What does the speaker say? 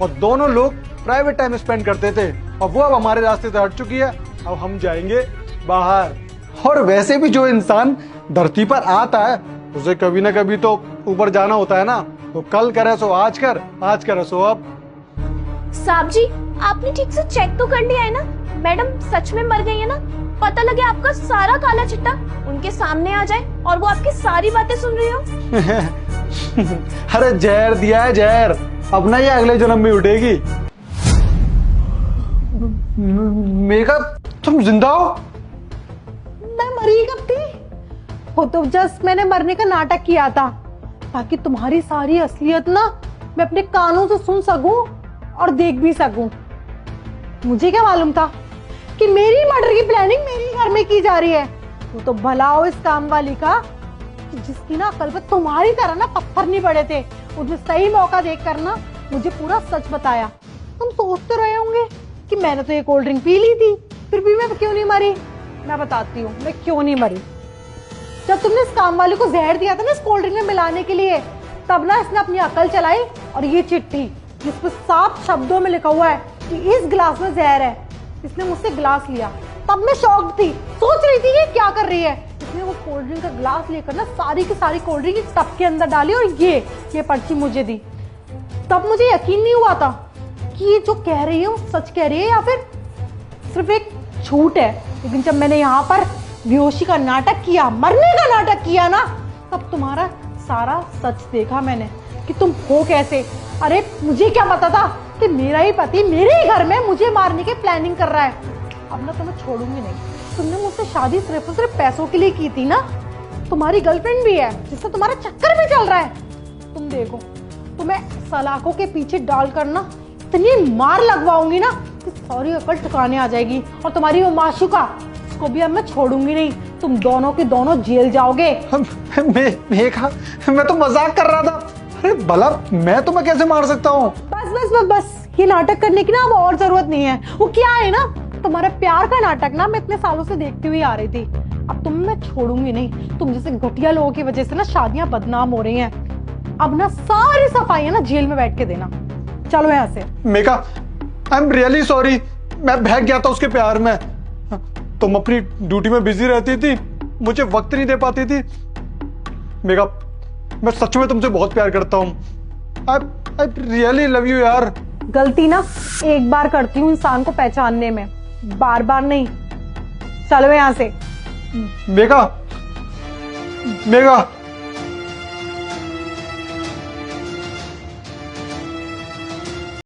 और दोनों लोग प्राइवेट टाइम स्पेंड करते थे, और वो अब हमारे रास्ते से हट चुकी है। अब हम जाएंगे बाहर। और वैसे भी जो इंसान धरती पर आता है उसे कभी ना कभी तो ऊपर जाना होता है ना। तो कल करे सो आज कर, आज करे सो अब। साहब जी, आपने ठीक से चेक तो कर लिया है ना? मैडम सच में मर गई है ना? पता लगे आपका सारा काला चिट्टा उनके सामने आ जाए और वो आपकी सारी बातें सुन रही हो। अरे जहर दिया है जहर, अब ना ये अगले जन्म में उठेगी। मेघा तुम जिंदा हो? मैं मरी कब थी? वो तो जस्ट मैंने मरने का नाटक किया था ताकि तुम्हारी सारी असलियत ना मैं अपने कानों से सुन सकूं और देख भी सकूं। मुझे क्या मालूम था कि मेरी मर्डर की प्लानिंग मेरे घर में की जा रही है। वो तो भला हो इस काम वाली का जिसकी ना अकल पर तुम्हारी तरह ना पत्थर नहीं पड़े थे। उसने सही मौका देख कर ना मुझे पूरा सच बताया। तुम सोचते रहे होंगे कि मैंने तो ये कोल्ड ड्रिंक पी ली थी, फिर भी मैं क्यों नहीं मरी। मैं बताती हूँ मैं क्यों नहीं मरी। जब तुमने इस काम वाले को जहर दिया था ना इस कोल्ड ड्रिंक में मिलाने के लिए, तब ना इसने अपनी अकल चलाई और ये चिट्ठी जिसपे साफ शब्दों में लिखा हुआ है कि इस गिलास में जहर है, इसने मुझसे गिलास लिया। तब मैं शॉक्ड थी, सोच रही थी ये क्या कर रही है। इसने वो कोल्ड ड्रिंक का गिलास लेकर ना सारी की सारी कोल्ड ड्रिंक इस टब के अंदर डाली और ये पर्ची मुझे दी। तब मुझे यकीन नहीं हुआ था कि ये जो कह रही है वो सच कह रही है या फिर सिर्फ एक झूठ है। लेकिन जब मैंने यहाँ पर बेहोशी का नाटक किया, मरने का नाटक किया ना, तब तुम्हारा सारा सच देखा मैंने कि तुम हो कैसे। अरे मुझे क्या पता था कि मेरा ही पति मेरे ही घर में मुझे मारने की प्लानिंग कर रहा है। अब ना तुम्हें छोड़ूंगी नहीं। तुमने मुझसे शादी सिर्फ और सिर्फ पैसों के लिए की थी ना। तुम्हारी गर्लफ्रेंड भी है जिससे तुम्हारा चक्कर भी चल रहा है। तुम देखो, तुम्हें सलाखों के पीछे डालकर ना इतनी मार लगवाऊंगी ना कि सारी अकल ठिकाने आ जाएगी। और तुम्हारी वो माशुका, उसको भी अब मैं छोड़ूंगी नहीं। तुम दोनों के दोनों जेल जाओगे। मैं तो मजाक कर रहा था। अरे भला मैं तुम्हें कैसे मार सकता हूँ? बस बस बस बस, ये नाटक करने की ना अब और जरूरत नहीं है। वो क्या है ना, तुम्हारा प्यार का नाटक ना मैं इतने सालों से देखती हुई आ रही थी। अब तुम मैं छोड़ूंगी नहीं। तुम जैसे घटिया लोगों की वजह से ना शादियां बदनाम हो रही हैं। अब ना सारी सफाइयां ना जेल में बैठ के देना। चलो यहाँ से। Megha, I am really sorry. मैं बहक गया था उसके प्यार में। तुम अपनी ड्यूटी में बिजी रहती थी, मुझे वक्त नहीं दे पाती थी। मेघा, मैं सच में तुमसे बहुत प्यार करता हूँ। आई रियली लव यू यार। गलती ना एक बार करती हूँ इंसान को पहचानने में, बार बार नहीं। चलो यहाँ से। मेघा, मेघा।